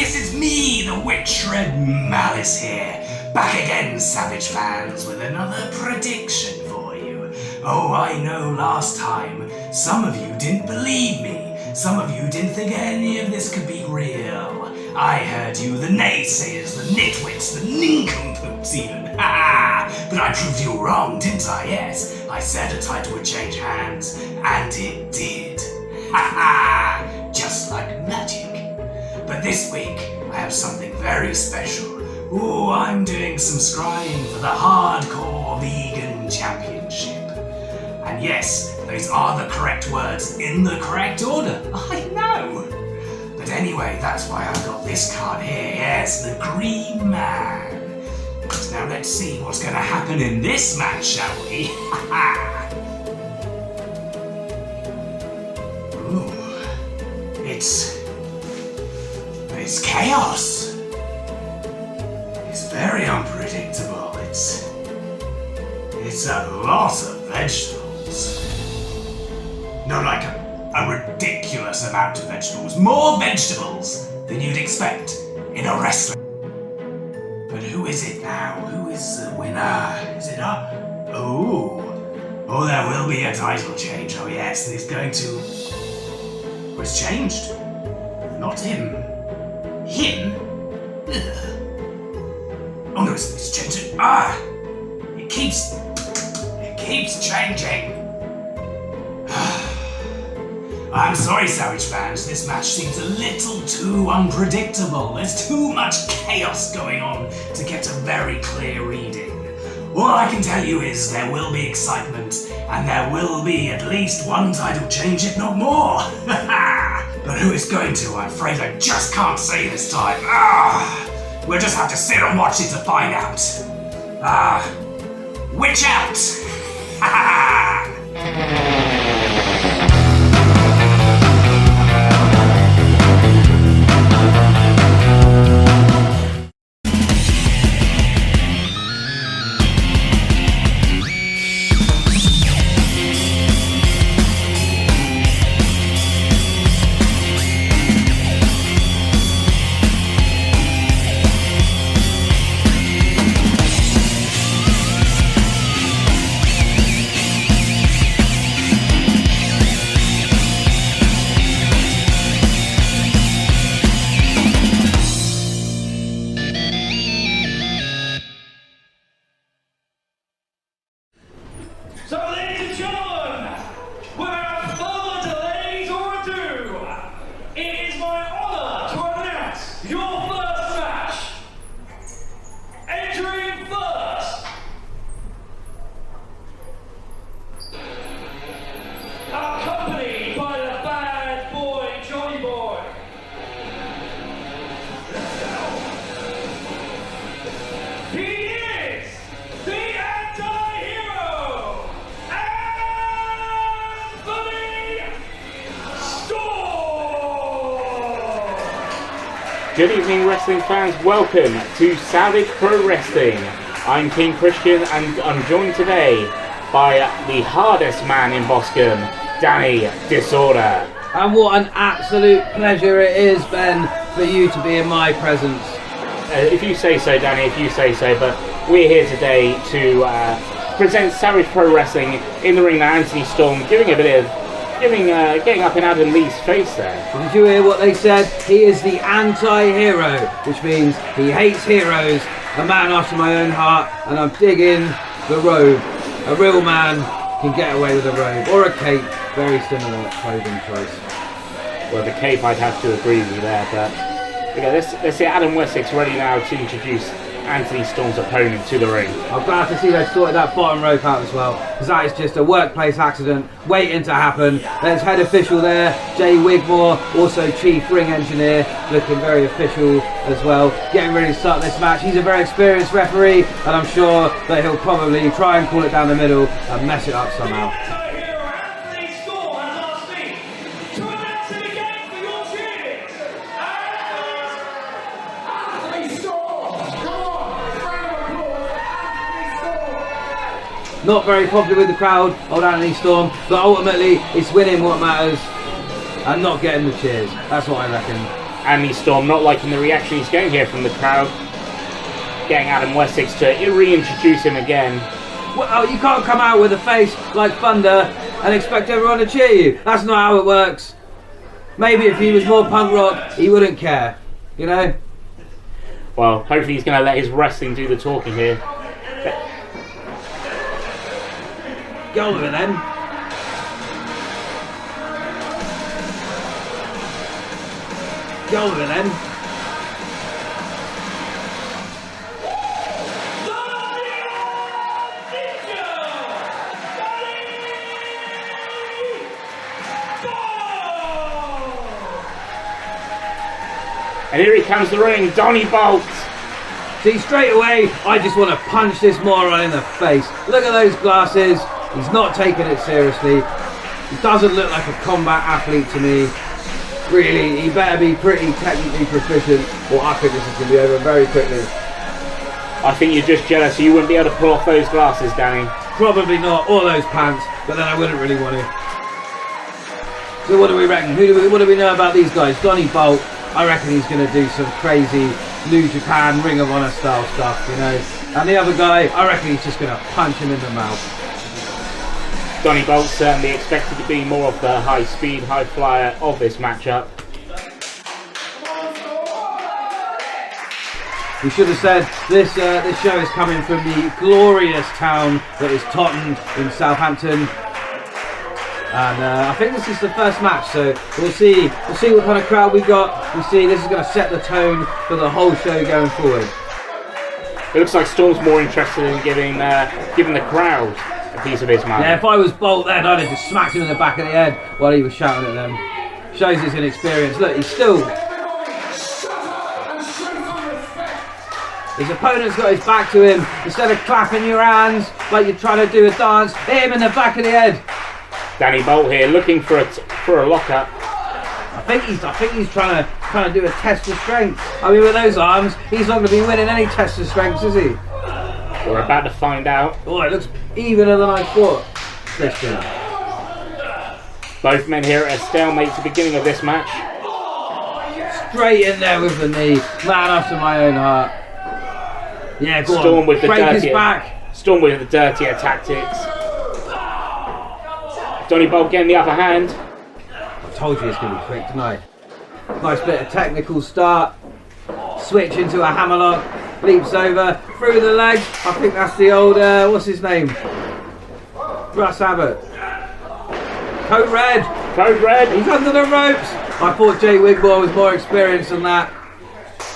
yes, it's me, the Witch Red Malice here. Back again, Savage fans, with another prediction for you. Oh, I know last time, some of you didn't believe me. Some of you didn't think any of this could be real. I heard you, the naysayers, the nitwits, the nincompoops even. But I proved you wrong, didn't I? Yes, I said a title would change hands, and it did. Just like magic. But this week, I have something very special. Ooh, I'm doing some scrying for the Hardcore Vegan Championship. And yes, those are the correct words in the correct order. I know. But anyway, that's why I've got this card here. Yes, the Green Man. Now let's see what's going to happen in this match, shall we? Ooh, it's chaos. It's very unpredictable. It's a lot of vegetables. No, like a ridiculous amount of vegetables. More vegetables than you'd expect in a wrestling. But who is it now? Who is the winner? Is it up? Oh, there will be a title change. Oh yes, it's going to... Oh, it's changed. Not him. Him? Ugh. Oh no, it's changing. It keeps changing. I'm sorry, Savage fans, this match seems a little too unpredictable. There's too much chaos going on to get a very clear reading. All I can tell you is there will be excitement, and there will be at least one title change, if not more. But who is going to, I'm afraid I just can't say this time. We'll just have to sit and watch it to find out. Witch out! So, ladies and gentlemen, without further delays or ado, it is my honor to announce your first match. Entering first, accompanied by the bad boy Johnny Boy. He is the anti-hero, Good evening, wrestling fans. Welcome to Savage Pro Wrestling. I'm King Christian, and I'm joined today by the hardest man in Boscombe, Danny Disorder. And what an absolute pleasure it is, Ben, for you to be in my presence. If you say so, Danny, if you say so, but we're here today to present Savage Pro Wrestling in the ring now. Anthony Storm getting up in Adam Lee's face there. Did you hear what they said? He is the anti-hero, which means he hates heroes, a man after my own heart, and I'm digging the robe. A real man can get away with a robe, or a cape, very similar clothing choice. Well, the cape, I'd have to agree with you there, but okay, let's see Adam Wessex ready now to introduce Anthony Storm's opponent to the ring. I'm glad to see they sorted that bottom rope out as well, because that is just a workplace accident waiting to happen. There's head official there, Jay Wigmore, also chief ring engineer, looking very official as well, getting ready to start this match. He's a very experienced referee, and I'm sure that he'll probably try and call it down the middle and mess it up somehow. Not very popular with the crowd, old Anthony Storm, but ultimately it's winning what matters and not getting the cheers. That's what I reckon. Andy Storm not liking the reaction he's getting here from the crowd. Getting Adam Wessex to reintroduce him again. Well, you can't come out with a face like thunder and expect everyone to cheer you. That's not how it works. Maybe if he was more punk rock, he wouldn't care, you know? Well, hopefully he's going to let his wrestling do the talking here. Get on with it then. Get on with it then. And here he comes the ring, Donny Bolt. See, straight away, I just want to punch this moron in the face. Look at those glasses. He's not taking it seriously. He doesn't look like a combat athlete to me. Really, he better be pretty technically proficient, or I think this is going to be over very quickly. I think you're just jealous you wouldn't be able to pull off those glasses, Danny. Probably not, or those pants, but then I wouldn't really want to. So what do we reckon? What do we know about these guys? Donny Bolt, I reckon he's going to do some crazy New Japan Ring of Honor style stuff, you know. And the other guy, I reckon he's just going to punch him in the mouth. Donny Bolt certainly expected to be more of the high speed, high flyer of this matchup. We should have said this show is coming from the glorious town that is Totton in Southampton. And I think this is the first match, so we'll see what kind of crowd we got. We'll see, this is going to set the tone for the whole show going forward. It looks like Storm's more interested in giving the crowd a piece of his mind. Yeah, if I was Bolt then, I'd have just smacked him in the back of the head while he was shouting at them. Shows his inexperience. Look, he's still... His opponent's got his back to him. Instead of clapping your hands like you're trying to do a dance, hit him in the back of the head. Danny Bolt here looking for a lockup. I think he's trying to do a test of strength. I mean, with those arms, he's not going to be winning any test of strength, is he? We're about to find out. Oh, it looks evener than I thought. Christian. Both men here at a stalemate at the beginning of this match. Straight in there with the knee. Man after my own heart. Yeah, go Storm on. with the Break his dirtier, back. Storm with the dirtier tactics. Donny Bolt getting the upper hand. I told you it's going to be quick tonight. Nice bit of technical start. Switch into a hammerlock. Leaps over. Through the leg. I think that's the old, what's his name? Russ Abbott. Code Red. Code Red. He's under the ropes. I thought Jay Wigmore was more experienced than that.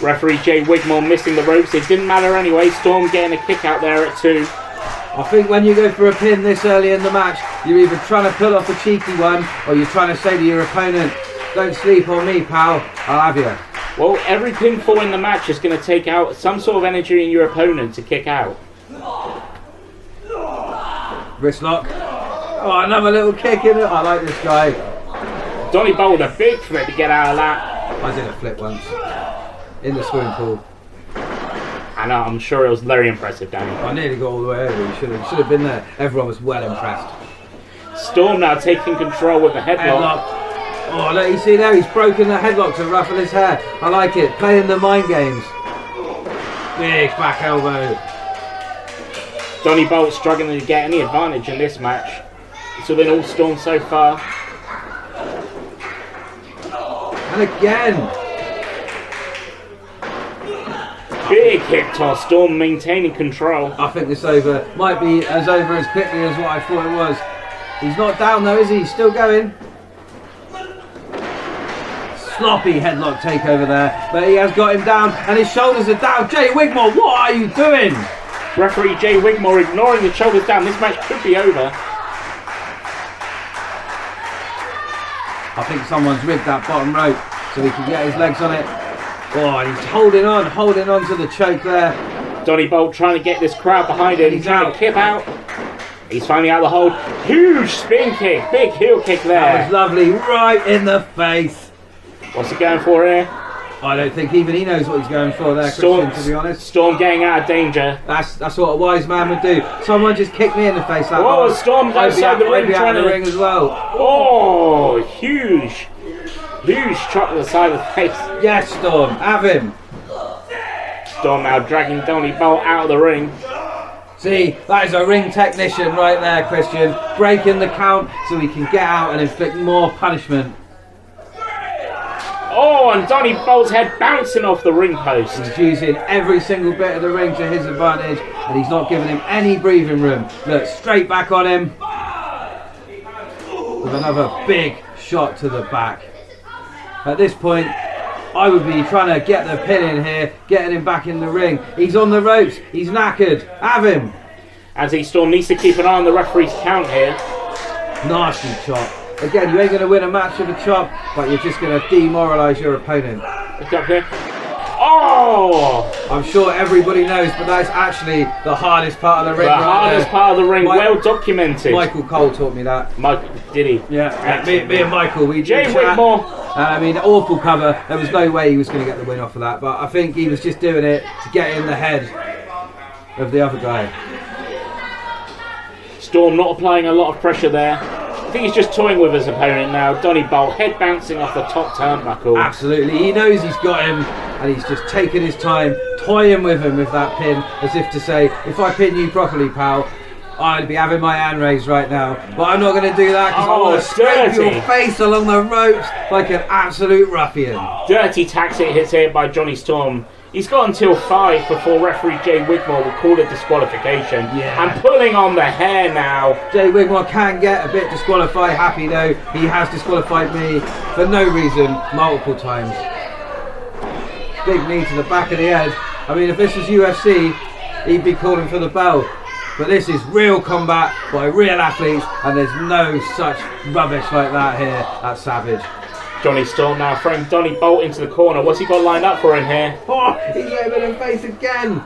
Referee Jay Wigmore missing the ropes. It didn't matter anyway. Storm getting a kick out there at 2. I think when you go for a pin this early in the match, you're either trying to pull off a cheeky one or you're trying to say to your opponent, don't sleep on me, pal, I'll have you. Well, every pinfall in the match is going to take out some sort of energy in your opponent to kick out. Wrist lock. Oh, another little kick in it. I like this guy. Donny Bolt with a big threat to get out of that. I did a flip once. In the swimming pool. And I'm sure it was very impressive, Danny. I nearly got all the way over. You should have been there. Everyone was well impressed. Storm now taking control with the headlock. Oh, look, you see there? He's broken the headlock to ruffle his hair. I like it. Playing the mind games. Big back elbow. Donny Bolt struggling to get any advantage in this match. It's all been all Storm so far. And again. Big hip toss. Storm maintaining control. I think this might be as over as quickly as what I thought it was. He's not down though, is he? He's still going. Sloppy headlock takeover there, but he has got him down and his shoulders are down. Jay Wigmore, what are you doing? Referee Jay Wigmore ignoring the shoulders down. This match could be over. I think someone's rigged that bottom rope so he can get his legs on it. Oh, and he's holding on to the choke there. Donny Bolt trying to get this crowd behind him. He's trying out. to kip out. He's finally out of the hold. Huge spin kick. Big heel kick there. That was lovely. Right in the face. What's he going for here? I don't think even he knows what he's going for there, Christian, to be honest. Storm getting out of danger. That's what a wise man would do. Someone just kicked me in the face like Whoa, Storm's outside the ring trying to ring as well. Oh, huge. Huge chop to the side of the face. Yes, Storm, have him. Storm now dragging Donny Bolt out of the ring. See, that is a ring technician right there, Christian. Breaking the count so he can get out and inflict more punishment. Oh, and Donny Bolt's head bouncing off the ring post. He's using every single bit of the ring to his advantage, and he's not giving him any breathing room. Look, straight back on him. With another big shot to the back. At this point, I would be trying to get the pin in here, getting him back in the ring. He's on the ropes, he's knackered. Have him. As he still needs to keep an eye on the referee's count here. Nasty chop. Again, you ain't going to win a match with a chop, but you're just going to demoralise your opponent. Look up here. Oh! I'm sure everybody knows, but that's actually the hardest part of the ring. The hardest part of the ring, well documented. Michael Cole taught me that. Did he? Yeah, me and Michael, we Jay did Whitmore. I mean, awful cover. There was no way he was going to get the win off of that, but I think he was just doing it to get in the head of the other guy. Storm not applying a lot of pressure there. I think he's just toying with his opponent now. Donny Bolt, head bouncing off the top turnbuckle. Absolutely, he knows he's got him, and he's just taking his time, toying with him with that pin, as if to say, if I pin you properly, pal, I'd be having my hand raised right now. But I'm not going to do that, because I want to scrape your face along the ropes like an absolute ruffian. Dirty tactic hits here by Johnny Storm. He's got until 5 before referee Jay Whitmore will call a disqualification. Yeah. And pulling on the hair now. Jay Whitmore can get a bit disqualified, happy though. He has disqualified me for no reason multiple times. Big knee to the back of the head. I mean, if this was UFC, he'd be calling for the bell. But this is real combat by real athletes, and there's no such rubbish like that here at Savage. Johnny Storm now throwing Donny Bolt into the corner. What's he got lined up for him here? Oh, he's hit him in the face again.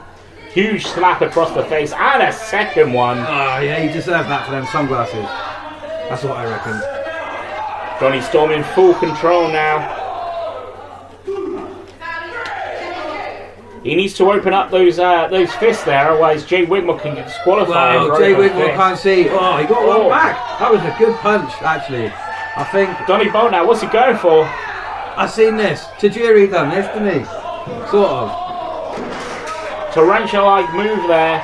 Huge slap across the face and a second one. Oh yeah, he deserved that for them sunglasses. That's what I reckon. Johnny Storm in full control now. He needs to open up those fists there, otherwise Jay Whitmore can disqualify him. Well, Jay Whitmore can't see. Oh, he got one back. That was a good punch, actually. I think. Donny Bolt now, what's he going for? I seen this. Tajiri done this, didn't he? Sort of. Tarantula-like move there.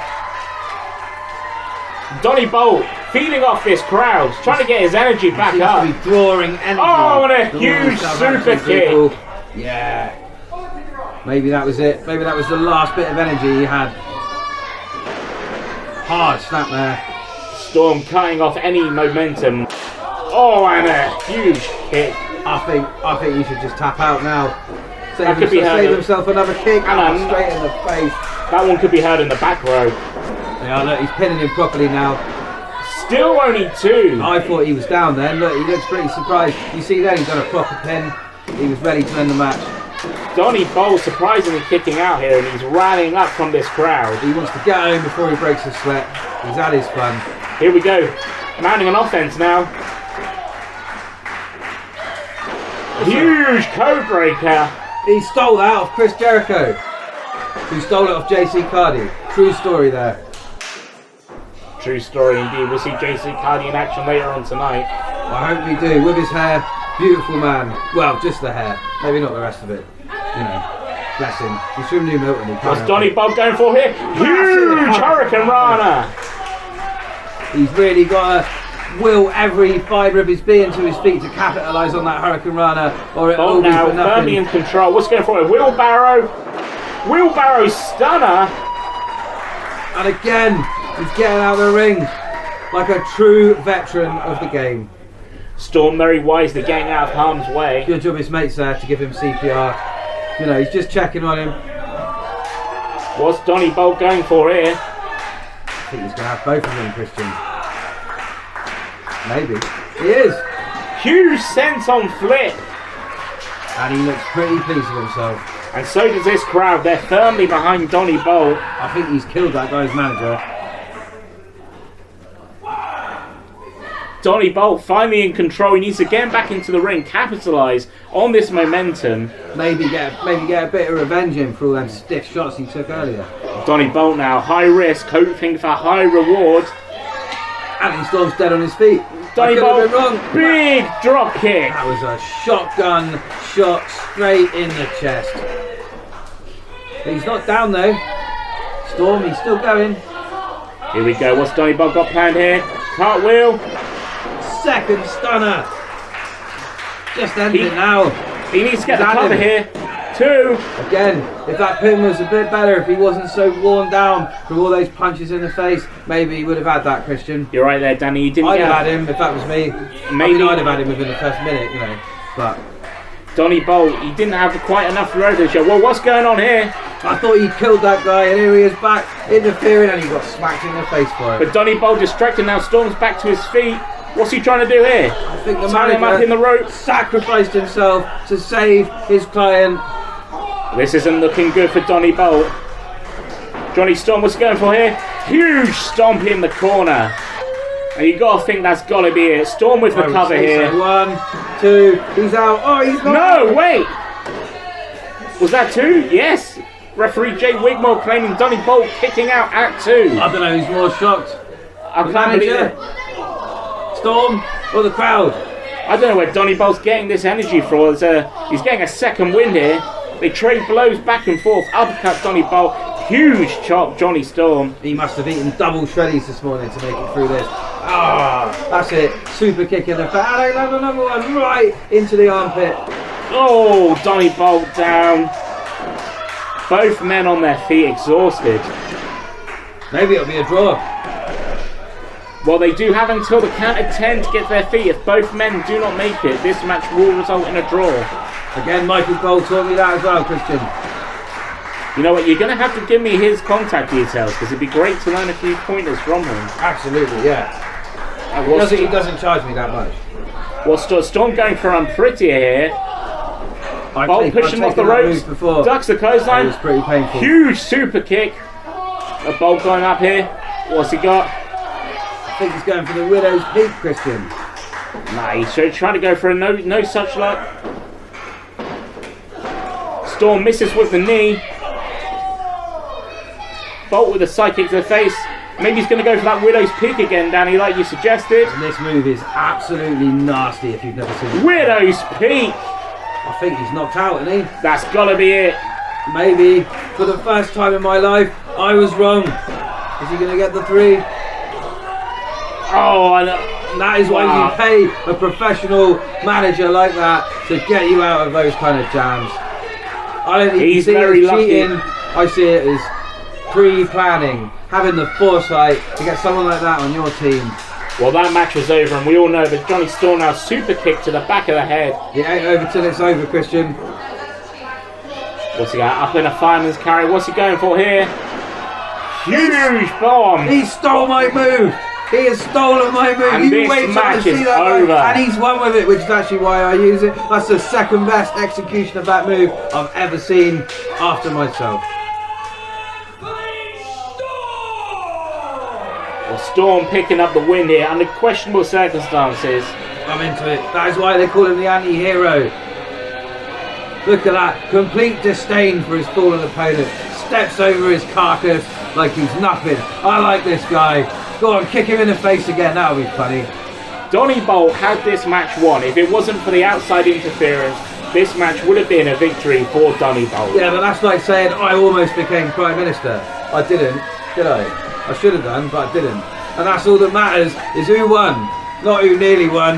Donny Bolt feeding off this crowd, trying to get his energy back up. Seems to be drawing energy. Oh, and a huge super kick. Yeah. Maybe that was it. Maybe that was the last bit of energy he had. Hard snap there. Storm cutting off any momentum. Oh, and a huge kick. I think he should just tap out now. That could be save himself another kick. And straight in the face. That one could be heard in the back row. Yeah, look, he's pinning him properly now. Still only 2. I thought he was down then. Look, he looks pretty surprised. You see there, he's done a proper pin. He was ready to end the match. Donny Bolt surprisingly kicking out here, and he's rallying up from this crowd. He wants to get home before he breaks a sweat. He's had his fun. Here we go. Mounting an offense now. Huge code breaker. He stole that off Chris Jericho, who stole it off JC Cardi. True story there. True story indeed. We'll see JC Cardi in action later on tonight. I hope we do. With his hair, beautiful man. Well, just the hair. Maybe not the rest of it. You know, bless him. He's from New Milton. What's Donny Bolt going for here? Huge Hurricane Rana. He's really got to will every fibre of his being to his feet to capitalise on that Hurricane Rana, or it will be now for nothing. firmly in control. What's going for a wheelbarrow? Wheelbarrow stunner. And again, he's getting out of the ring like a true veteran of the game. Storm very wisely getting out of harm's way. Good job his mate's there to give him CPR. You know, he's just checking on him. What's Donny Bolt going for here? I think he's going to have both of them, Christian. Maybe. He is. Huge senton flip. And he looks pretty pleased with himself. And so does this crowd. They're firmly behind Donny Bolt. I think he's killed that guy's manager. Donny Bolt finally in control. He needs to get back into the ring, capitalise on this momentum. Maybe get a bit of revenge in for all them stiff shots he took earlier. Donny Bolt now, high risk, hoping for high reward. And Storm's dead on his feet. Donny could have been Bolt, wrong. big drop kick. That was a shotgun shot straight in the chest. But he's not down though. Storm, he's still going. Here we go. What's Donny Bolt got planned here? Cartwheel. Second stunner. Just ended it now. He needs to get the He's at cover him. here. 2. Again, if that pin was a bit better, if he wasn't so worn down from all those punches in the face, maybe he would have had that, Christian. You're right there, Danny. You didn't I'd get have had him if that was me. Maybe. I mean, I'd have had him within the first minute, you know. But Donny Bolt, he didn't have quite enough road to show. Well, what's going on here? I thought he killed that guy, and here he is back interfering, and he got smacked in the face for it. But Donny Bolt distracted now. Storm's back to his feet. What's he trying to do here? I think the Tie him up in the manager rope. sacrificed himself to save his client. This isn't looking good for Donny Bolt. Johnny Storm, what's he going for here? Huge stomp in the corner. And you got to think that's got to be it. Storm with the I would cover say here. so. 1, 2, he's out. Oh, he's not No, out. wait. Was that 2? Yes. Referee Jay Wigmore claiming Donny Bolt kicking out at 2. I don't know who's more shocked. I The can't believe manager, it. Storm, or the crowd. I don't know where Donny Bolt's getting this energy from. He's getting a second win here. They trade blows back and forth. Uppercut Donny Bolt. Huge chop Johnny Storm. He must have eaten double shreddies this morning to make it through this. Ah, that's it. Super kick in the face. And another one right into the armpit. Oh, Donny Bolt down. Both men on their feet, exhausted. Maybe it'll be a draw. Well, they do have until the count of 10 to get to their feet. If both men do not make it, this match will result in a draw. Again, Michael Cole taught me that as well, Christian. You know what? You're going to have to give me his contact details because it'd be great to learn a few pointers from him. Absolutely, yeah. He doesn't charge me that much. Well, Storm going for Unprettier here. Bolt pushing him off the ropes. Before. Ducks the It clothesline. was pretty painful. Huge super kick. A Bolt going up here. What's he got? I think he's going for the Widow's Peak, Christian. Nah, he's trying to go for a no such luck. Storm misses with the knee. Bolt with a side kick to the face. Maybe he's going to go for that Widow's Peak again, Danny, like you suggested. And this move is absolutely nasty if you've never seen it. Widow's Peak. I think he's knocked out, isn't he? That's got to be it. Maybe. For the first time in my life, I was wrong. Is he going to get the 3? Oh, I know. And that is why Wow. you pay a professional manager like that to get you out of those kind of jams. I don't even He's see very it as lucky. cheating. I see it as pre-planning, having the foresight to get someone like that on your team. Well, that match was over, and we all know that Johnny Storm now super kick to the back of the head. It ain't over till it's over, Christian. What's he got? Up in a fireman's carry. What's he going for here? Huge bomb. He stole my move. He has stolen my move. And You this wait till I match see is that guy. over. And he's won with it, which is actually why I use it. That's the second best execution of that move I've ever seen after myself. Well, Storm picking up the win here under questionable circumstances. I'm into it. That is why they call him the anti-hero. Look at that. Complete disdain for his fallen opponent. Steps over his carcass like he's nothing. I like this guy. Go on, kick him in the face again. That'll be funny. Donny Bolt had this match won. If it wasn't for the outside interference, this match would have been a victory for Donny Bolt. Yeah, but that's like saying I almost became Prime Minister. I didn't, did I? I should have done, but I didn't. And that's all that matters, is who won, not who nearly won.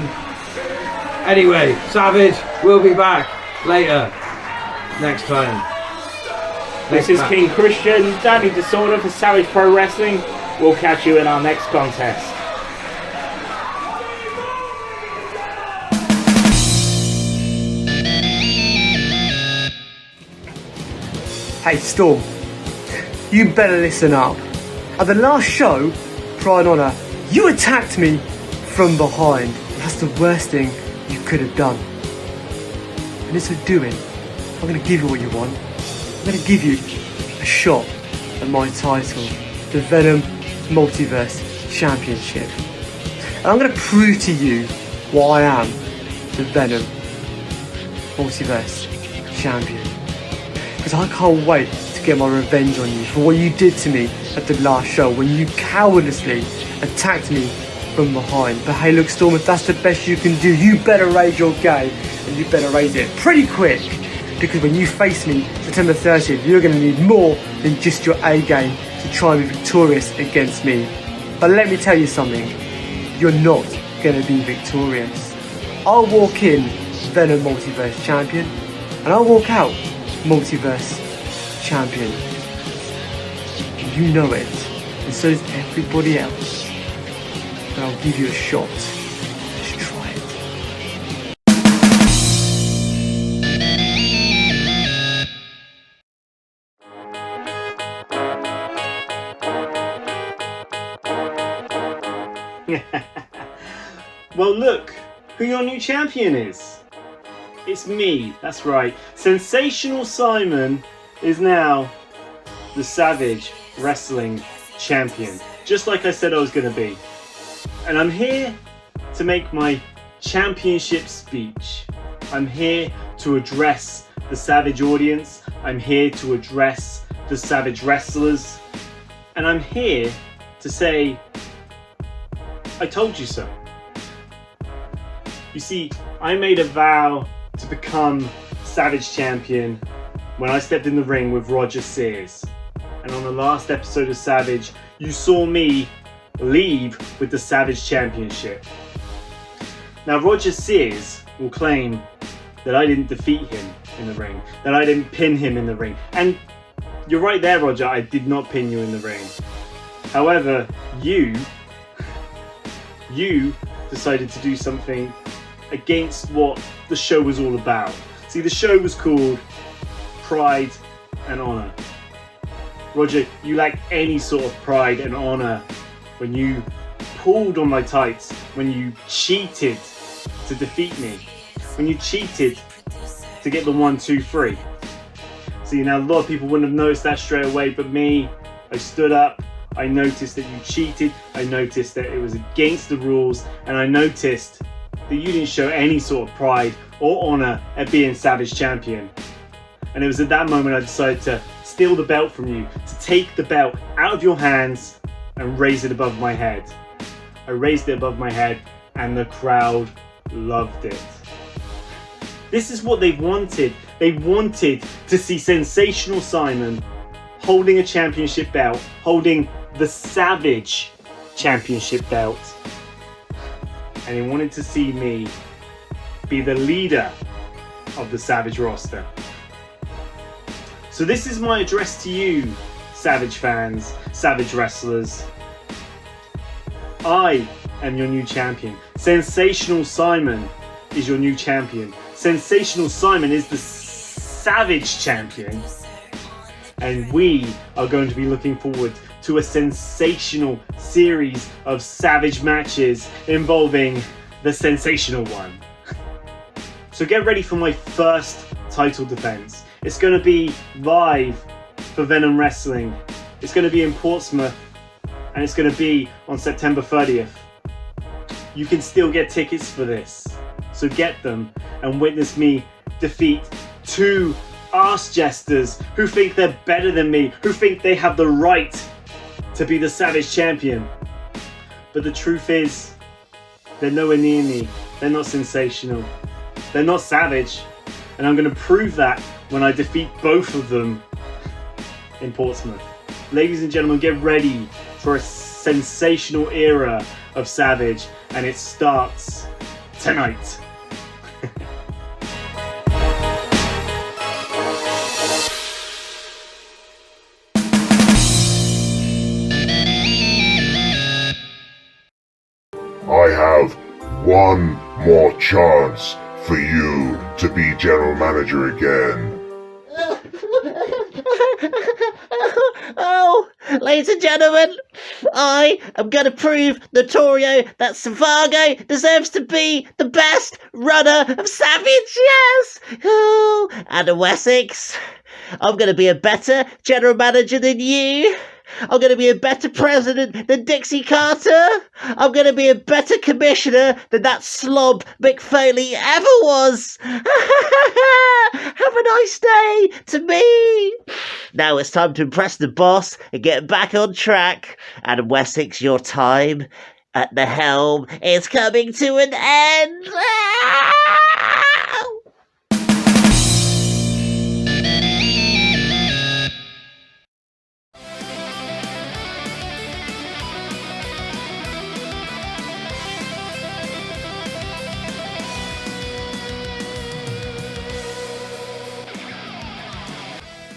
Anyway, Savage will be back later, next time. This Next is match. King Christian, Danny Disorder for Savage Pro Wrestling. We'll catch you in our next contest. Hey Storm, you better listen up. At the last show, Pride and Honour, you attacked me from behind. That's the worst thing you could have done. And in so doing, I'm going to give you what you want. I'm going to give you a shot at my title, the Venom Multiverse Championship. And I'm going to prove to you why I am the Venom Multiverse Champion. Because I can't wait to get my revenge on you for what you did to me at the last show when you cowardly attacked me from behind. But hey, look, Storm, if that's the best you can do, you better raise your game, and you better raise it pretty quick, because when you face me September 30th, you're going to need more than just your A game to try and be victorious against me. But let me tell you something, you're not going to be victorious. I'll walk in Venom Multiverse Champion, and I'll walk out Multiverse Champion. You know it, and so does everybody else. But I'll give you a shot. Just try it. Well, look who your new champion is. It's me, that's right. Sensational Simon is now the Savage Wrestling Champion, just like I said I was going to be. And I'm here to make my championship speech. I'm here to address the Savage audience. I'm here to address the Savage wrestlers. And I'm here to say, I told you so. You see, I made a vow to become Savage Champion when I stepped in the ring with Roger Sears. And on the last episode of Savage, you saw me leave with the Savage Championship. Now, Roger Sears will claim that I didn't defeat him in the ring, that I didn't pin him in the ring. And you're right there, Roger, I did not pin you in the ring. However, you decided to do something against what the show was all about. See, the show was called Pride and Honor. Roger, you lacked any sort of pride and honor when you pulled on my tights, when you cheated to defeat me, when you cheated to get the 1, 2, 3. See, now a lot of people wouldn't have noticed that straight away, but me, I stood up, I noticed that you cheated, I noticed that it was against the rules, and I noticed that you didn't show any sort of pride or honor at being Savage Champion. And it was at that moment I decided to steal the belt from you, to take the belt out of your hands and raise it above my head. I raised it above my head and the crowd loved it. This is what they wanted. They wanted to see Sensational Simon holding a championship belt, holding the Savage Championship belt. And they wanted to see me be the leader of the Savage roster. So this is my address to you, Savage fans, Savage wrestlers. I am your new champion. Sensational Simon is your new champion. Sensational Simon is the Savage champion. And we are going to be looking forward to a sensational series of Savage matches involving the Sensational One. So get ready for my first title defense. It's going to be live for Venom Wrestling. It's going to be in Portsmouth and it's going to be on September 30th. You can still get tickets for this, so get them and witness me defeat 2 arse jesters who think they're better than me, who think they have the right to be the Savage champion. But the truth is, they're nowhere near me. They're not sensational. They're not savage. And I'm going to prove that when I defeat both of them in Portsmouth. Ladies and gentlemen, get ready for a sensational era of Savage, and it starts tonight. I have one more chance for you to be general manager again. Oh, ladies and gentlemen, I am going to prove Notorio that Savago deserves to be the best runner of Savage, yes! Oh, and of Wessex, I'm going to be a better general manager than you. I'm going to be a better president than Dixie Carter. I'm going to be a better commissioner than that slob McFoley ever was. Have a nice day to me. Now it's time to impress the boss and get back on track. And Wessex, your time at the helm is coming to an end.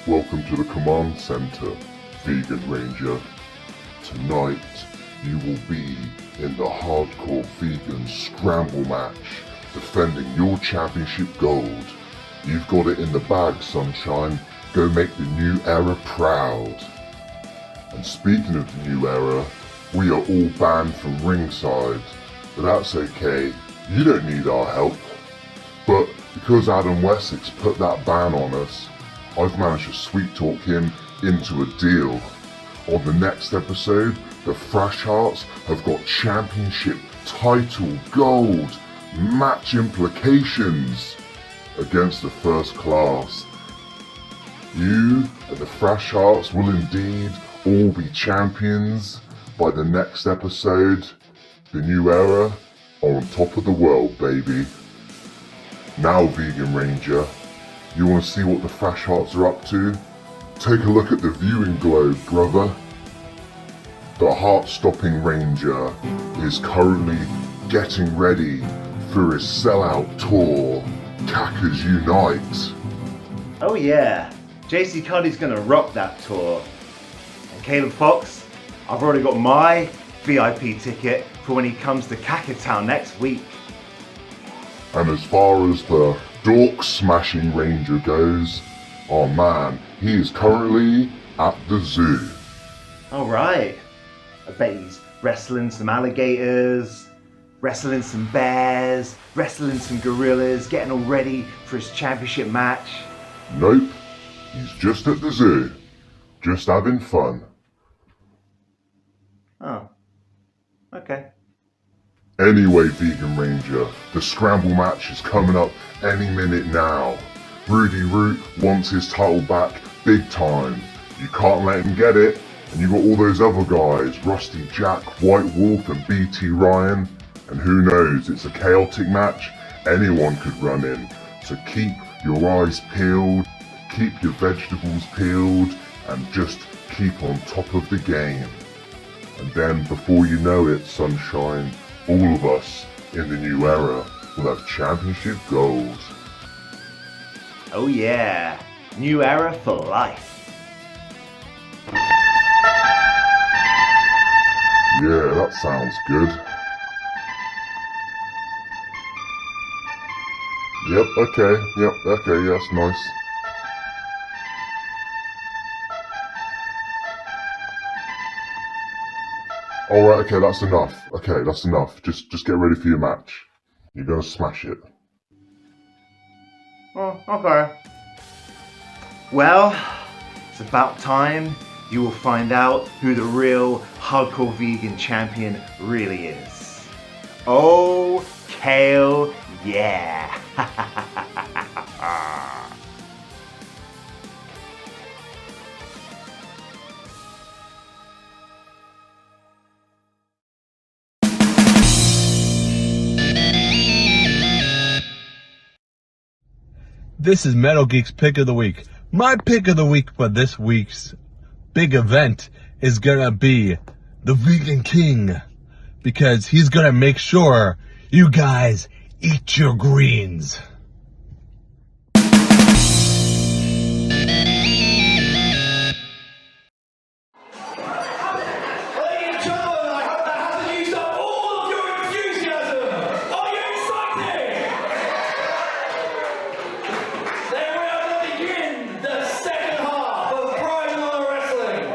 Welcome to the command center, Vegan Ranger. Tonight, you will be in the hardcore vegan scramble match, defending your championship gold. You've got it in the bag, sunshine. Go make the new era proud. And speaking of the new era, we are all banned from ringside. But that's okay, you don't need our help. But because Adam Wessex put that ban on us, I've managed to sweet talk him into a deal. On the next episode, the Thrash Hearts have got championship title gold match implications against the First Class. You and the Thrash Hearts will indeed all be champions by the next episode. The new era on top of the world, baby. Now, Vegan Ranger, you want to see what the Thrash Hearts are up to? Take a look at the viewing globe, brother. The heart-stopping Ranger is currently getting ready for his sellout tour, Cackers Unite. Oh yeah, JC Cuddy's gonna rock that tour. And Caleb Fox, I've already got my VIP ticket for when he comes to Cackatown next week. And as far as the dork-smashing Ranger goes, oh man, he is currently at the zoo. Alright, I bet he's wrestling some alligators, wrestling some bears, wrestling some gorillas, getting all ready for his championship match. Nope, he's just at the zoo, just having fun. Oh, okay. Anyway, Vegan Ranger, the scramble match is coming up any minute now. Rudy Root wants his title back big time. You can't let him get it. And you got all those other guys, Rusty Jack, White Wolf and BT Ryan. And who knows, it's a chaotic match. Anyone could run in. So keep your eyes peeled, keep your vegetables peeled, and just keep on top of the game. And then before you know it, sunshine, all of us in the new era will have championship gold. Oh yeah, new era for life. Yeah, that sounds good. Yep, okay, that's nice. Alright, okay, that's enough. Okay, that's enough. Just get ready for your match. You're gonna smash it. Oh, okay. Well, it's about time you will find out who the real hardcore vegan champion really is. Oh, Kale, yeah. This is Metal Geek's Pick of the Week. My pick of the week for this week's big event is gonna be the Vegan King, because he's gonna make sure you guys eat your greens. Ladies and gentlemen, I hope that hasn't used up all of your enthusiasm. Are you excited? Then we are going to begin the second half of Pride and Honor Wrestling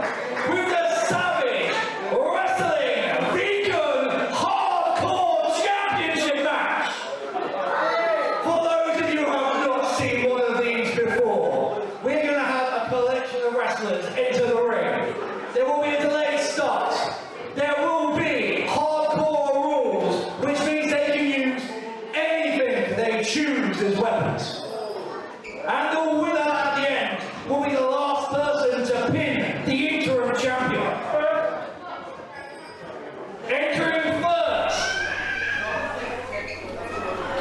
with the Savage Wrestling Vegan Hardcore Championship match. For those of you who have not seen one of these before, we're going to have a collection of wrestlers enter the ring. There will be a delayed start. There will be hardcore rules, which means they can use anything they choose as weapons. And the winner at the end will be the last person to pin the interim champion. Entering first.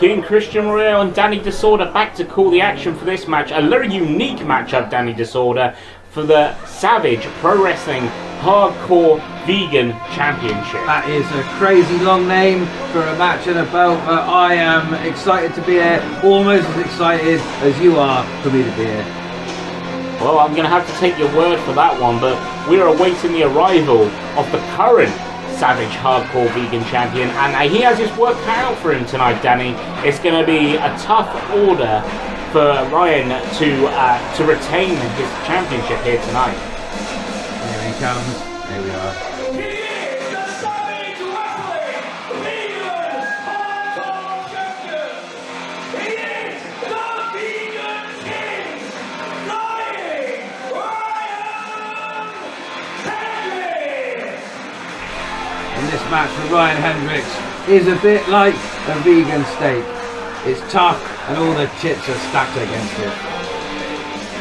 King Christian Royale and Danny Disorder back to call the action for this match. A very unique matchup, Danny Disorder, for the Savage Pro Wrestling Hardcore Vegan Championship. That is a crazy long name for a match and a belt, but I am excited to be here, almost as excited as you are for me to be here. Well, I'm going to have to take your word for that one, but we're awaiting the arrival of the current Savage Hardcore Vegan Champion, and he has his work cut out for him tonight, Danny. It's going to be a tough order for Ryan to retain his championship here tonight. Here he comes. Here we are. He is the Savage Wrestling Vegan Hardcore Champion. He is the Vegan King, Flying Ryan Hendricks. And this match for Ryan Hendricks is a bit like a vegan steak. It's tough and all the chips are stacked against it.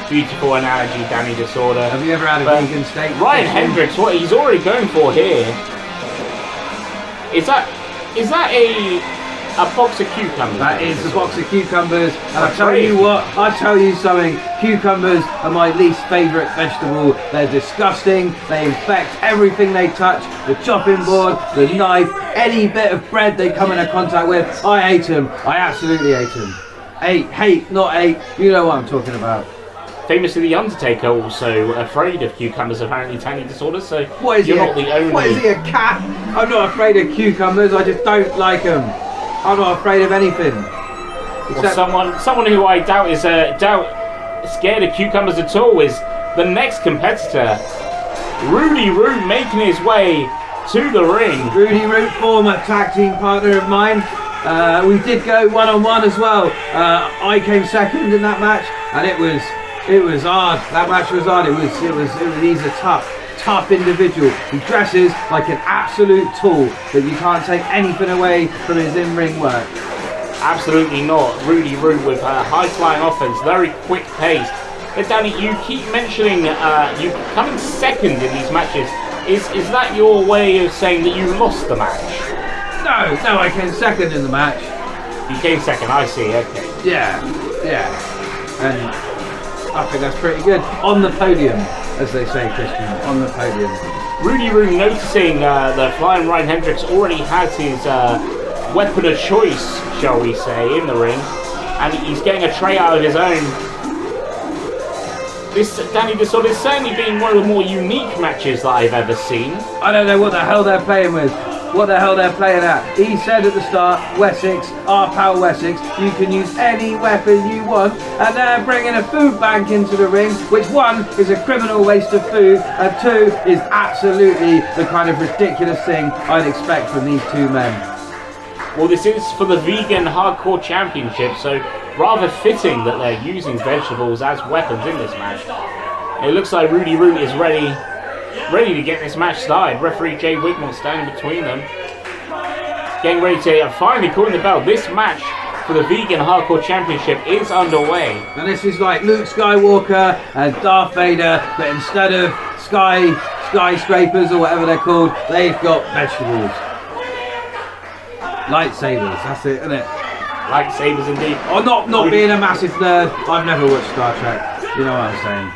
Beautiful analogy, Danny Disorder. Have you ever had a vegan steak? Ryan Hendricks, what he's already going for here. Is that a box of cucumbers? That is a box of cucumbers, and I tell Great. you what, I tell you something, cucumbers are my least favourite vegetable. They're disgusting, they infect everything they touch, the chopping board, the knife, any bit of bread they come into contact with. I hate them, I absolutely hate them. Hate, not hate, you know what I'm talking about. Famously, The Undertaker also afraid of cucumbers, apparently, Danny Disorder, so What is you're he, not the only... What is he, a cat? I'm not afraid of cucumbers, I just don't like them. I'm not afraid of anything. Well, someone who I doubt is scared of cucumbers at all is the next competitor, Rudy Root, making his way to the ring. Rudy Root, former tag team partner of mine. We did go one-on-one as well. I came second in that match, and it was hard. That match was hard. He's a tough individual. He dresses like an absolute tool, but you can't take anything away from his in-ring work. Absolutely not. Rudy Root with a high-flying offense, very quick pace. But Danny, you keep mentioning you coming second in these matches. Is that your way of saying that you lost the match? No, I came second in the match. You came second, I see, okay. Yeah. And I think that's pretty good. On the podium, as they say, Christian. On the podium. Rudy Root noticing that Flying Ryan Hendricks already has his weapon of choice, shall we say, in the ring. And he's getting a tray out of his own. This Danny Disorder has certainly been one of the more unique matches that I've ever seen. I don't know what the hell they're playing with. What the hell they're playing at. He said at the start, Wessex, our pal Wessex, you can use any weapon you want, and they're bringing a food bank into the ring, which one is a criminal waste of food, and two is absolutely the kind of ridiculous thing I'd expect from these two men. Well, this is for the Vegan Hardcore Championship, so rather fitting that they're using vegetables as weapons in this match. It looks like Rudy Root is ready to get this match started. Referee Jay Wigmore standing between them, getting ready to finally calling the bell. This match for the Vegan Hardcore Championship is underway. And this is like Luke Skywalker and Darth Vader, but instead of skyscrapers or whatever they're called, they've got vegetables. Lightsabers, that's it, isn't it? Lightsabers indeed. Oh, not being a massive nerd, I've never watched Star Trek. You know what I'm saying.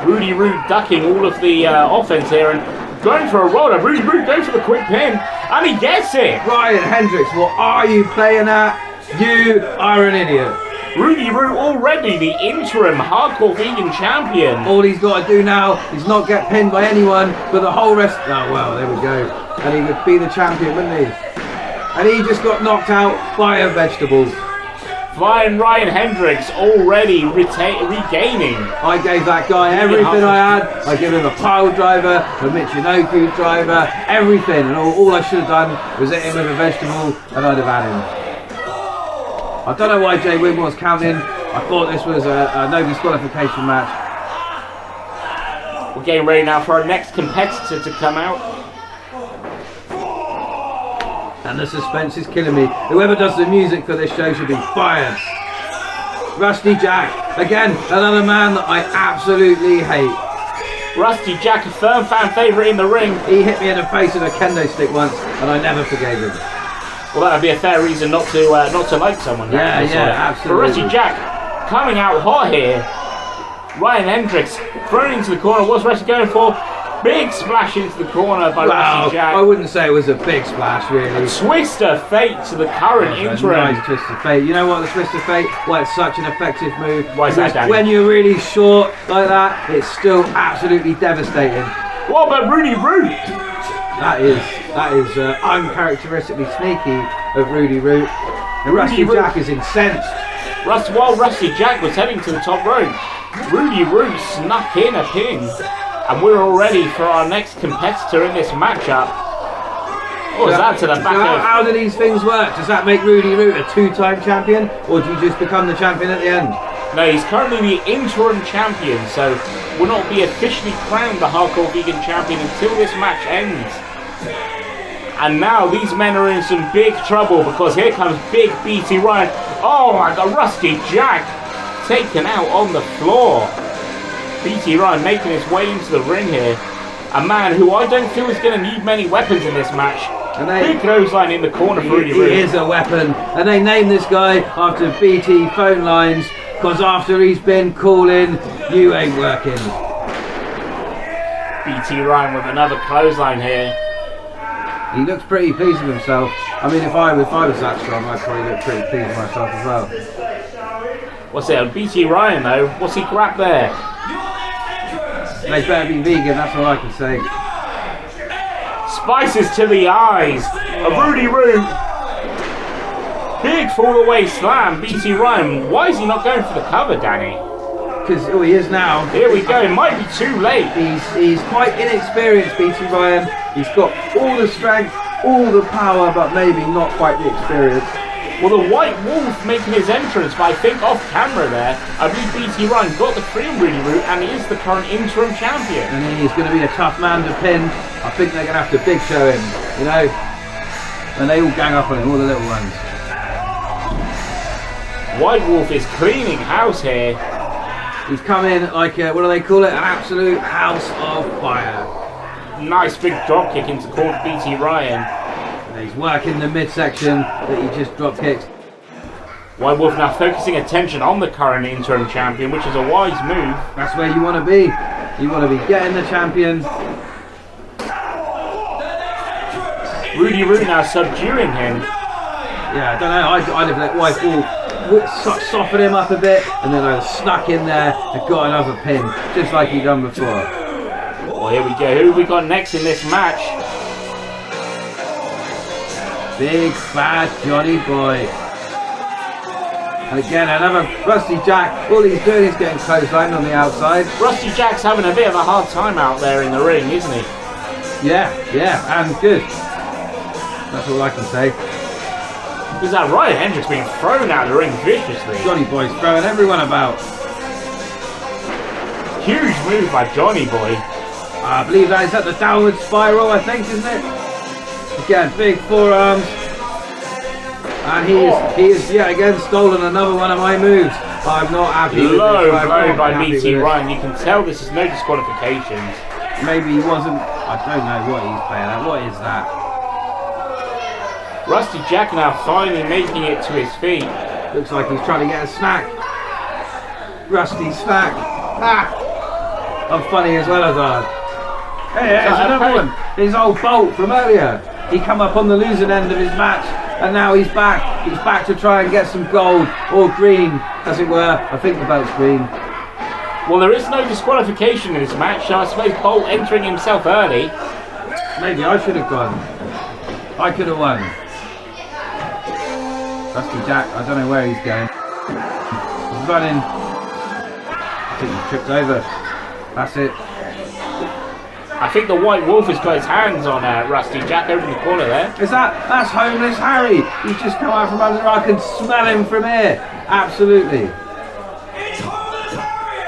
Rudy Root ducking all of the offense here and going for a roller. Rudy Root going for the quick pin, and he gets it. Ryan Hendricks, what are you playing at? You are an idiot. Rudy Root already the interim Hardcore Vegan Champion. All he's got to do now is not get pinned by anyone, but the whole rest... Oh, well, there we go. And he would be the champion, wouldn't he? And he just got knocked out by a vegetable. Flying Ryan Hendricks already regaining. I gave that guy everything I had. I gave him a pile driver, a Michinoku driver, everything. And all I should have done was hit him with a vegetable and I'd have had him. I don't know why Jay Wigmore's counting. I thought this was a no disqualification match. We're getting ready now for our next competitor to come out. And the suspense is killing me. Whoever does the music for this show should be fired. Rusty Jack. Again, another man that I absolutely hate. Rusty Jack, a firm fan favourite in the ring. He hit me in the face with a kendo stick once, and I never forgave him. Well, that would be a fair reason not to like someone. Yeah, absolutely. But Rusty Jack coming out hot here. Ryan Hendricks thrown into the corner. What's Rusty going for? Big splash into the corner by Rusty Jack. I wouldn't say it was a big splash, really. A twist of fate to the current interim. Nice twist of fate. You know what, the twist of fate? Why it's such an effective move. Why is that, Danny? When you're really short like that, it's still absolutely devastating. What about Rudy Root? That is uncharacteristically sneaky of Rudy Root. And Rusty Jack is incensed. While Rusty Jack was heading to the top rope, Rudy Root snuck in a pin. And we're all ready for our next competitor in this matchup. What was that to the back of... How do these things work? Does that make Rudy Root a 2-time champion? Or do you just become the champion at the end? No, he's currently the interim champion, so will not be officially crowned the Hardcore Vegan champion until this match ends. And now these men are in some big trouble because here comes Big BT Ryan. Oh my God, Rusty Jack taken out on the floor. BT Ryan making his way into the ring here. A man who I don't feel is going to need many weapons in this match. Big clothesline in the corner for Rudy Root. He is a weapon. And they named this guy after BT phone lines because after he's been calling, you ain't working. BT Ryan with another clothesline here. He looks pretty pleased with himself. I mean, if I was that strong, I'd probably look pretty pleased with myself as well. What's it? BT Ryan though. What's he grabbed there? They better be vegan. That's all I can say. Spices to the eyes of Rudy Root. Big fall away slam. BT Ryan. Why is he not going for the cover, Danny? Because he is now. Here we go. It might be too late. He's quite inexperienced, BT Ryan. He's got all the strength, all the power, but maybe not quite the experience. Well, the White Wolf making his entrance, but I think off camera there, I believe BT Ryan got the free on Rudy Root, and he is the current interim champion. And he's going to be a tough man to pin. I think they're going to have to big show him, you know. And they all gang up on him, all the little ones. White Wolf is cleaning house here. He's come in like, what do they call it? An absolute house of fire. Nice big drop kick into corner BT Ryan. And he's working the midsection that he just drop kicked. White Wolf now focusing attention on the current interim champion, which is a wise move. That's where you want to be. You want to be getting the champion. Rudy Root now subduing him. Yeah, I don't know. I'd have let White Wolf soften him up a bit, and then I snuck in there and got another pin, just like he done before. Well, here we go. Who have we got next in this match? Big fat Johnny Boy. And again, another Rusty Jack. All he's doing is getting clotheslined on the outside. Rusty Jack's having a bit of a hard time out there in the ring, isn't he? Yeah, and good. That's all I can say. Is that right? Hendricks being thrown out of the ring viciously. Johnny Boy's throwing everyone about. Huge move by Johnny Boy. I believe that is at the downward spiral, I think, isn't it? Again, big forearms. And he is yet again stolen another one of my moves. I'm not happy with this. Low blow by BT Ryan. You can tell this is no disqualifications. Maybe he wasn't. I don't know what he's playing at. What is that? Rusty Jack now finally making it to his feet. Looks like he's trying to get a snack. Rusty snack. Ah! I'm funny as well as hard. Hey, there's another one. His old Bolt from earlier. He come up on the losing end of his match, and now he's back. He's back to try and get some gold, or green, as it were. I think the belt's green. Well, there is no disqualification in this match, so I suppose Bolt entering himself early. Maybe I should have gone. I could have won. Rusty Jack, I don't know where he's going. He's running. I think he's tripped over. That's it. I think the White Wolf has got his hands on Rusty Jack over in the corner there. That's Homeless Harry. He's just come out from under. I can smell him from here. Absolutely.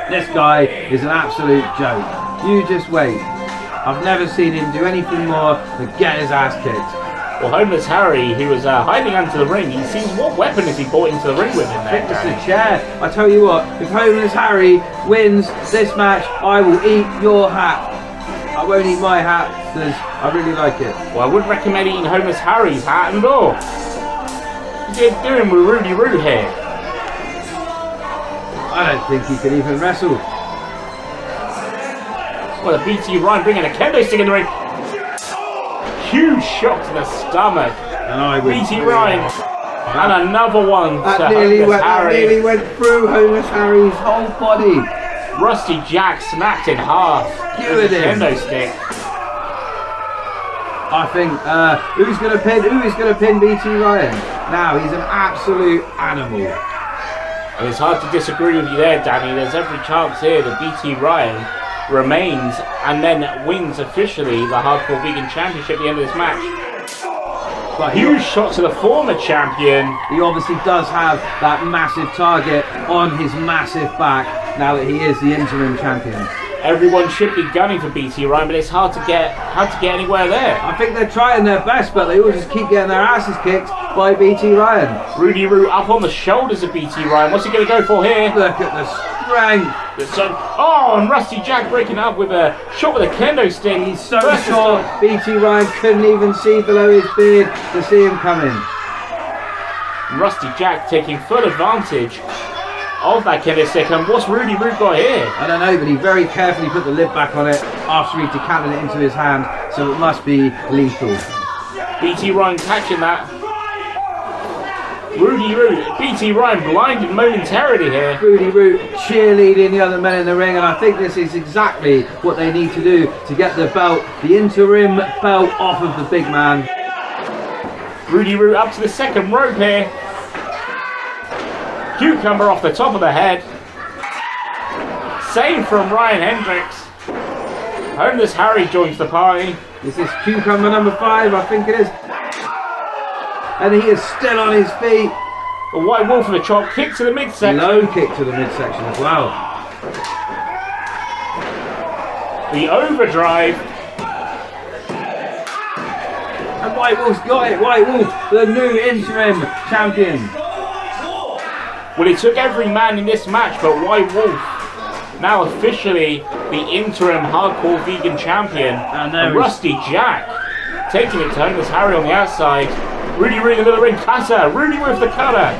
This guy is an absolute joke. You just wait. I've never seen him do anything more than get his ass kicked. Well, Homeless Harry, who was hiding under the ring, he sees what weapon has he brought into the ring with him there? It's a chair. I tell you what, if Homeless Harry wins this match, I will eat your hat. I won't eat my hat because I really like it. Well, I wouldn't recommend eating Homeless Harry's hat and all. doing with Rudy Root here? I don't think he can even wrestle. Well, a BT Ryan bringing a kendo stick in the ring. Huge shot to the stomach. BT Ryan. And another one to Homeless Harry. That nearly went through Homeless Harry's whole body. Rusty Jack snapped in half. With the kendo stick. I think who's going to pin BT Ryan? Now he's an absolute animal. And it's hard to disagree with you there, Danny. There's every chance here that BT Ryan remains and then wins officially the Hardcore Vegan Championship at the end of this match. But huge shot to the former champion. He obviously does have that massive target on his massive back now that he is the interim champion. Everyone should be gunning for BT Ryan, but it's hard to get anywhere there. I think they're trying their best, but they all just keep getting their asses kicked by BT Ryan. Rudy Root up on the shoulders of BT Ryan. What's he going to go for here? Look at the strength. And Rusty Jack breaking up with a shot with a kendo stick. He's so short, BT Ryan couldn't even see below his beard to see him coming. Rusty Jack taking full advantage of that kendo stick. And what's Rudy Root got here? I don't know, but he very carefully put the lid back on it after he decanted it into his hand, so it must be lethal. BT Ryan catching that. Rudy Root, BT Ryan blinded momentarily here. Rudy Root cheerleading the other men in the ring, and I think this is exactly what they need to do to get the belt, the interim belt, off of the big man. Rudy Root up to the second rope here. Cucumber off the top of the head. Save from Ryan Hendricks. Homeless Harry joins the party. Is this Cucumber number 5? I think it is. And he is still on his feet. A White Wolf with a chop kick to the midsection. Low kick to the midsection as well. The overdrive. And White Wolf's got it. White Wolf, the new interim champion. Well, it took every man in this match, but White Wolf now officially the interim Hardcore Vegan champion. And Rusty Jack taking it to Homeless Harry on the outside. Rudy Root in the ring, cutter. Rudy with the cutter.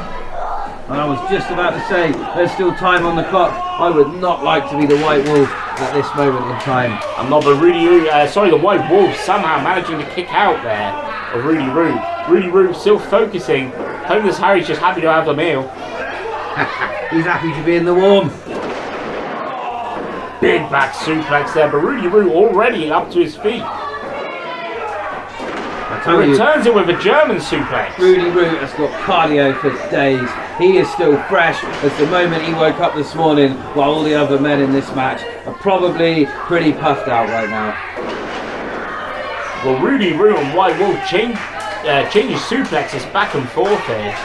And I was just about to say, there's still time on the clock. I would not like to be the White Wolf at this moment in time. I'm not, but the White Wolf somehow managing to kick out there of Rudy Root. Rudy Root still focusing. Homeless Harry's just happy to have the meal. He's happy to be in the warm. Big back suplex there, but Rudy Root already up to his feet. He returns it with a German suplex. Rudy Root has got cardio for days. He is still fresh as the moment he woke up this morning, while all the other men in this match are probably pretty puffed out right now. Well, Rudy Root and White Wolf changes suplexes back and forth here.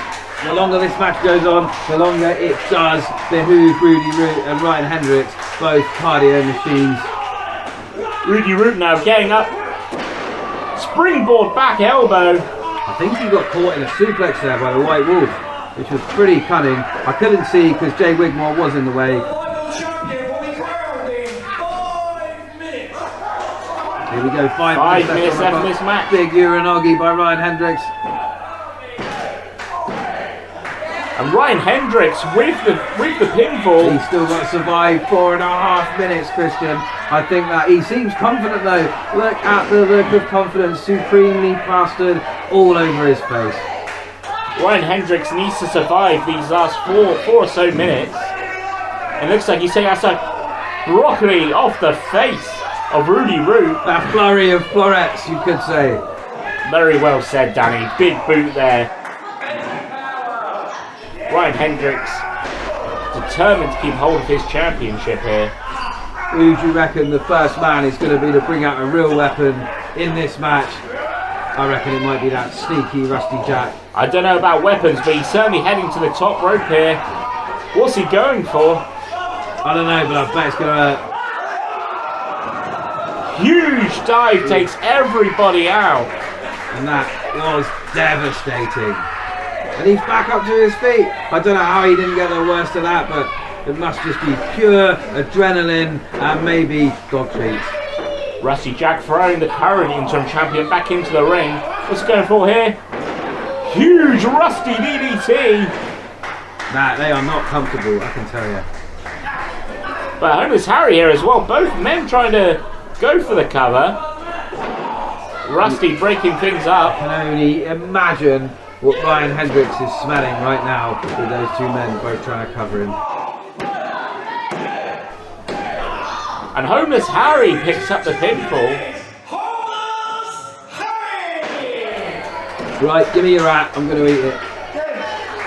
The longer this match goes on, the longer it does behoove Rudy Root and Ryan Hendricks, both cardio machines. Rudy Root now getting up. Springboard back elbow. I think he got caught in a suplex there by the White Wolf, which was pretty cunning. I couldn't see because Jay Wigmore was in the way. Here we go, 5 minutes left in this match. Big Uranagi by Ryan Hendricks. And Ryan Hendricks with the pinfall. He's still got to survive 4.5 minutes, Christian. I think that he seems confident though. Look at the look of confidence, supremely plastered all over his face. Ryan Hendricks needs to survive these last four or so minutes. It looks like he's taking out some broccoli off the face of Rudy Root. A flurry of florets, you could say. Very well said, Danny. Big boot there. Ryan Hendricks determined to keep hold of his championship here. Who do you reckon the first man is going to be to bring out a real weapon in this match? I reckon it might be that sneaky Rusty Jack. I don't know about weapons, but he's certainly heading to the top rope here. What's he going for? I don't know, but I bet it's going to hurt. Huge dive takes everybody out. And that was devastating. And he's back up to his feet. I don't know how he didn't get the worst of that, but it must just be pure adrenaline and maybe dog treats. Rusty Jack throwing the current interim champion back into the ring. What's he going for here? Huge Rusty DDT. Nah, they are not comfortable, I can tell you. But Homeless Harry here as well. Both men trying to go for the cover. Rusty breaking things I up. can only imagine what Ryan Hendricks is smelling right now with those two men both trying to cover him. And Homeless Harry picks up the pinfall. Right, give me your rat, I'm going to eat it.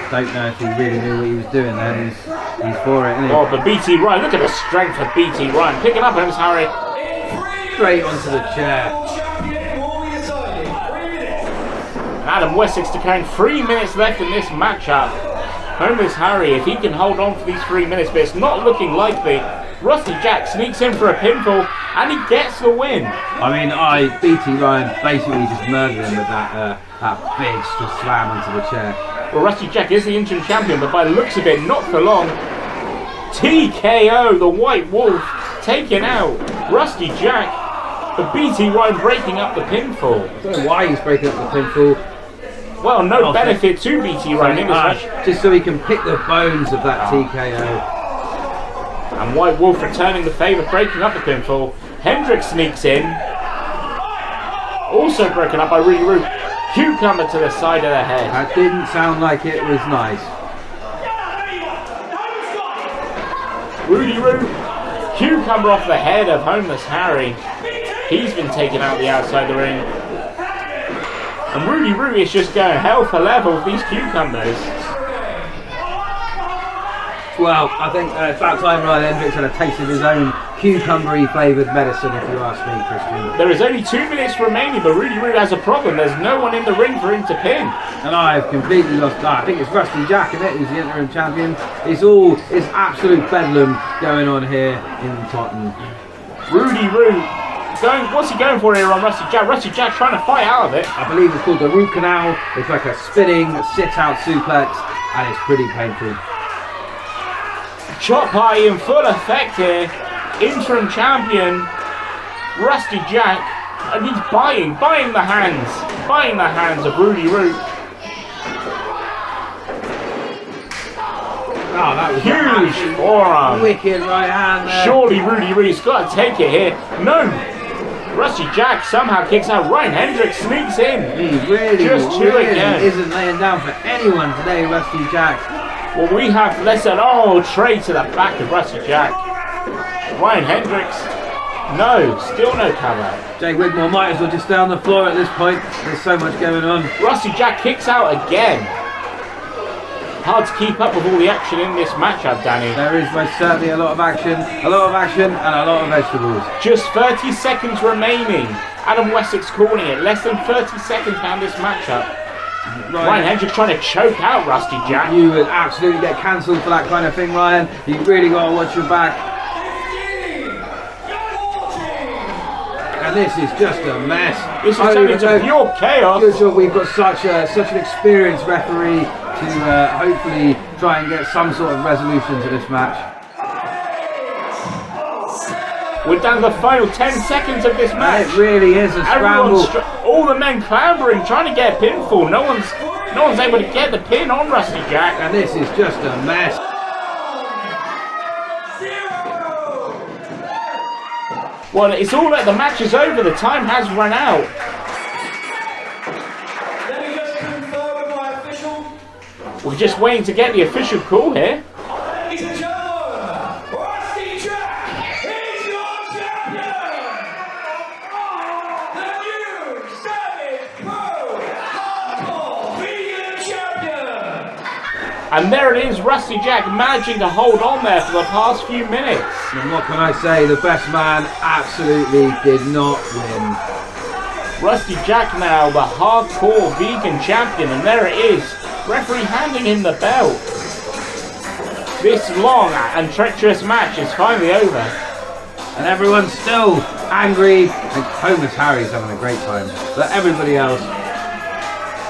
Don't know if he really knew what he was doing then. He's for it, isn't he? Oh, but BT Ryan, look at the strength of BT Ryan. Picking up Homeless Harry. Straight onto the chair. Adam Wessex declaring 3 minutes left in this matchup. Homeless Harry, if he can hold on for these 3 minutes, but it's not looking likely. Rusty Jack sneaks in for a pinfall and he gets the win. I mean, BT Ryan basically just murdered him with that big slam onto the chair. Well, Rusty Jack is the interim champion, but by the looks of it, not for long. TKO, the White Wolf, taking out Rusty Jack. But BT Ryan breaking up the pinfall. I don't know why he's breaking up the pinfall. Well, no benefit to BT Ryan in this match. Just so he can pick the bones of that TKO. And White Wolf returning the favour, breaking up the pinfall. Hendricks sneaks in. Also broken up by Rudy Roo. Cucumber to the side of the head. That didn't sound like it was nice. Rudy Roo. Cucumber off the head of Homeless Harry. He's been taken out the outside the ring. And Rudy Roo is just going hell for level with these cucumbers. Well, I think it's about time Ryan Hendricks had a taste of his own cucumbery flavoured medicine, if you ask me, Christian. There is only 2 minutes remaining, but Rudy Roo has a problem. There's no one in the ring for him to pin. And I've completely lost. I think it's Rusty Jack, isn't it? Who's the interim champion. It's absolute bedlam going on here in Tottenham. Rudy Roo what's he going for here on Rusty Jack? Rusty Jack trying to fight out of it. I believe it's called the root canal. It's like a spinning sit-out suplex, and it's pretty painful. Chop Party in full effect here. Interim champion Rusty Jack, and he's buying the hands of Rudy Roo. Oh, that was huge forearm. Wicked right hand there. Surely Rudy Roo's got to take it here. No. Rusty Jack somehow kicks out. Ryan Hendricks sneaks in. He really again. Isn't laying down for anyone today, Rusty Jack. Well, we have less than tray to the back of Rusty Jack. Ryan Hendricks. No, still no cover. Jay Wigmore might as well just stay on the floor at this point. There's so much going on. Rusty Jack kicks out again. Hard to keep up with all the action in this matchup, Danny. There is most certainly a lot of action and a lot of vegetables. Just 30 seconds remaining. Adam Wessex calling it. Less than 30 seconds down this matchup. Ryan Hendricks trying to choke out Rusty Jack. You would absolutely get cancelled for that kind of thing, Ryan. You really got to watch your back. And this is just a mess. This is turning into pure chaos. Good job we've got such an experienced referee to hopefully try and get some sort of resolution to this match. We're down to the final 10 seconds of this match. It really is a scramble. All the men clambering, trying to get a pinfall. No one's able to get the pin on Rusty Jack. And this is just a mess. Well, it's all that the match is over. The time has run out. Let me just confirm with my official. We're just waiting to get the official call here. Ladies and gentlemen, Rusty Jack is your champion! The new Savage Pro Hardcore Vegan Champion! And there it is, Rusty Jack managing to hold on there for the past few minutes. And what can I say? The best man absolutely did not win. Rusty Jack now the hardcore vegan champion, and there it is. Referee handing him the belt. This long and treacherous match is finally over. And everyone's still angry. And Homeless Harry's having a great time. But everybody else.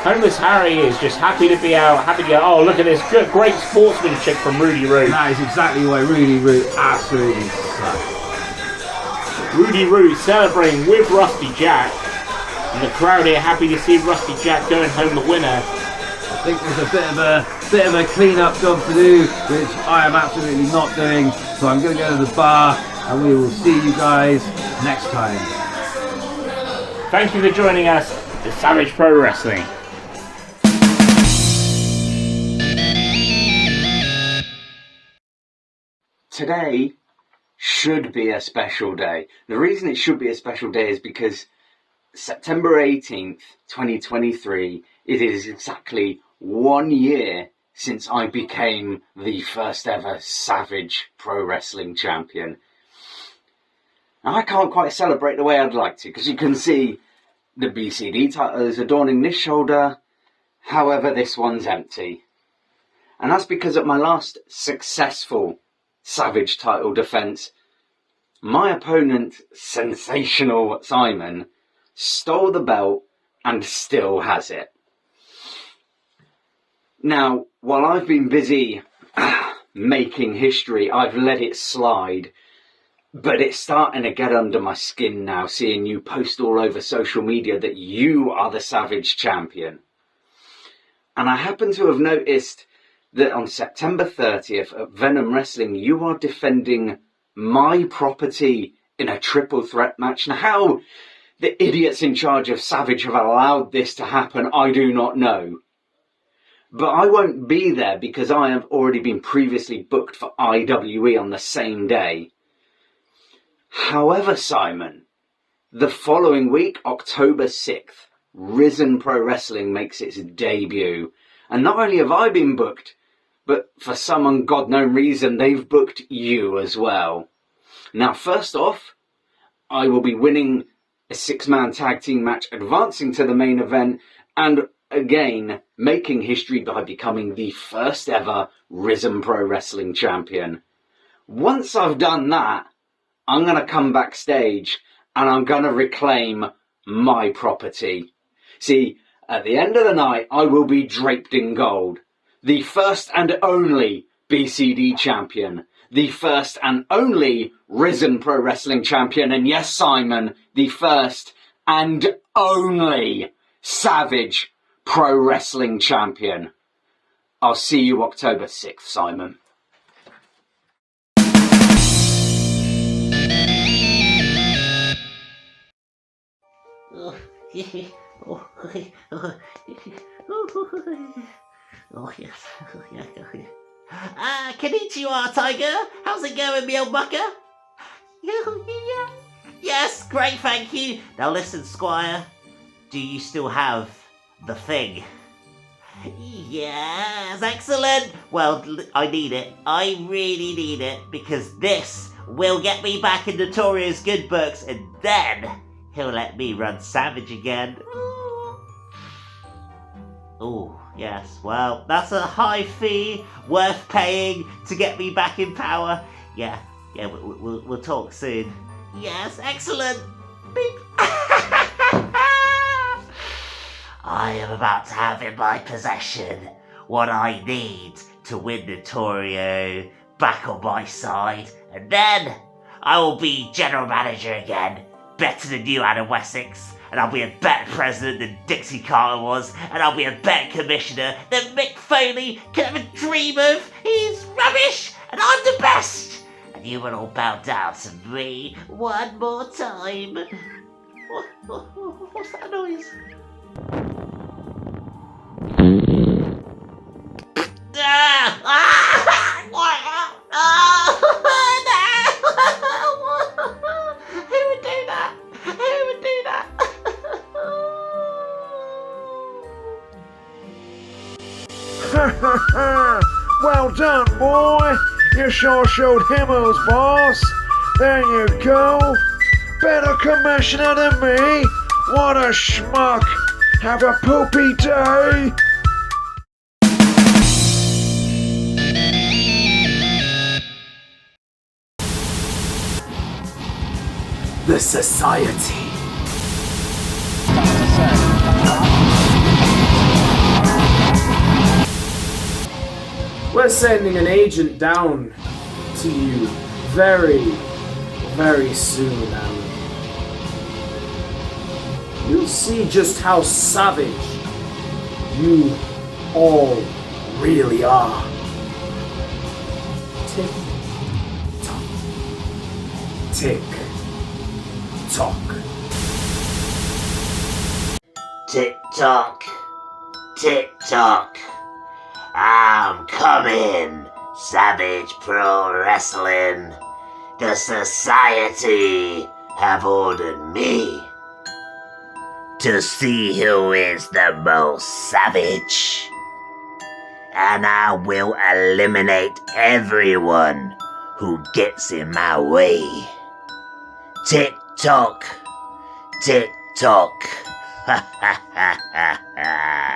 Homeless Harry is just happy to be out, happy to go, oh, look at this good, great sportsmanship from Rudy Roo. And that is exactly why Rudy Roo absolutely sucks. Rudy Roo celebrating with Rusty Jack. And the crowd here happy to see Rusty Jack going home the winner. I think there's a bit of a clean-up job to do, which I am absolutely not doing. So I'm going to go to the bar, and we will see you guys next time. Thank you for joining us at Savage Pro Wrestling. Today should be a special day. The reason it should be a special day is because September 18th, 2023, it is exactly 1 year since I became the first ever Savage Pro Wrestling champion. Now, I can't quite celebrate the way I'd like to, because you can see the BCD title is adorning this shoulder, however this one's empty. And that's because at my last successful Savage title defense, my opponent, Sensational Simon, stole the belt and still has it. Now, while I've been busy making history, I've let it slide, but it's starting to get under my skin now, seeing you post all over social media that you are the Savage champion. And I happen to have noticed that on September 30th at Venom Wrestling, you are defending my property in a triple threat match. Now, how the idiots in charge of Savage have allowed this to happen, I do not know. But I won't be there because I have already been previously booked for IWE on the same day. However, Simon, the following week, October 6th, Risen Pro Wrestling makes its debut. And not only have I been booked, but for some ungodknown reason, they've booked you as well. Now, first off, I will be winning a 6-man tag team match, advancing to the main event, and again, making history by becoming the first ever Risen Pro Wrestling champion. Once I've done that, I'm going to come backstage and I'm going to reclaim my property. See, at the end of the night, I will be draped in gold. The first and only BCD champion. The first and only Risen Pro Wrestling champion. And yes, Simon, the first and only Savage Pro Wrestling champion. I'll see you October 6th, Simon. Oh, yes. Konnichiwa, Tiger. How's it going, me old mucker? Yeah. Yes, great, thank you. Now listen, Squire. Do you still have the thing? Yes, excellent. Well, I need it. I really need it, because this will get me back in Notorio's good books, and then he'll let me run Savage again. Oh, yes, well, that's a high fee worth paying to get me back in power. Yeah, we'll talk soon. Yes, excellent. Beep. I am about to have in my possession what I need to win Notorio back on my side, and then I will be general manager again, better than you, Adam Wessex. And I'll be a better president than Dixie Carter was, and I'll be a better commissioner than Mick Foley could ever dream of. He's rubbish, and I'm the best. And you will all bow down to me one more time. What's that noise? Who would do that? Who would do that? Well done, boy. You sure showed him who's boss. There you go. Better commissioner than me. What a schmuck. Have a poopy day. The Society. We're sending an agent down to you very, very soon, Alan. You'll see just how savage you all really are. Tick tock. Tick tock. Tick tock, tick tock. I'm coming, Savage Pro Wrestling. The society have ordered me to see who is the most savage. And I will eliminate everyone who gets in my way. Tick tock, tick tock. Ha ha ha ha ha.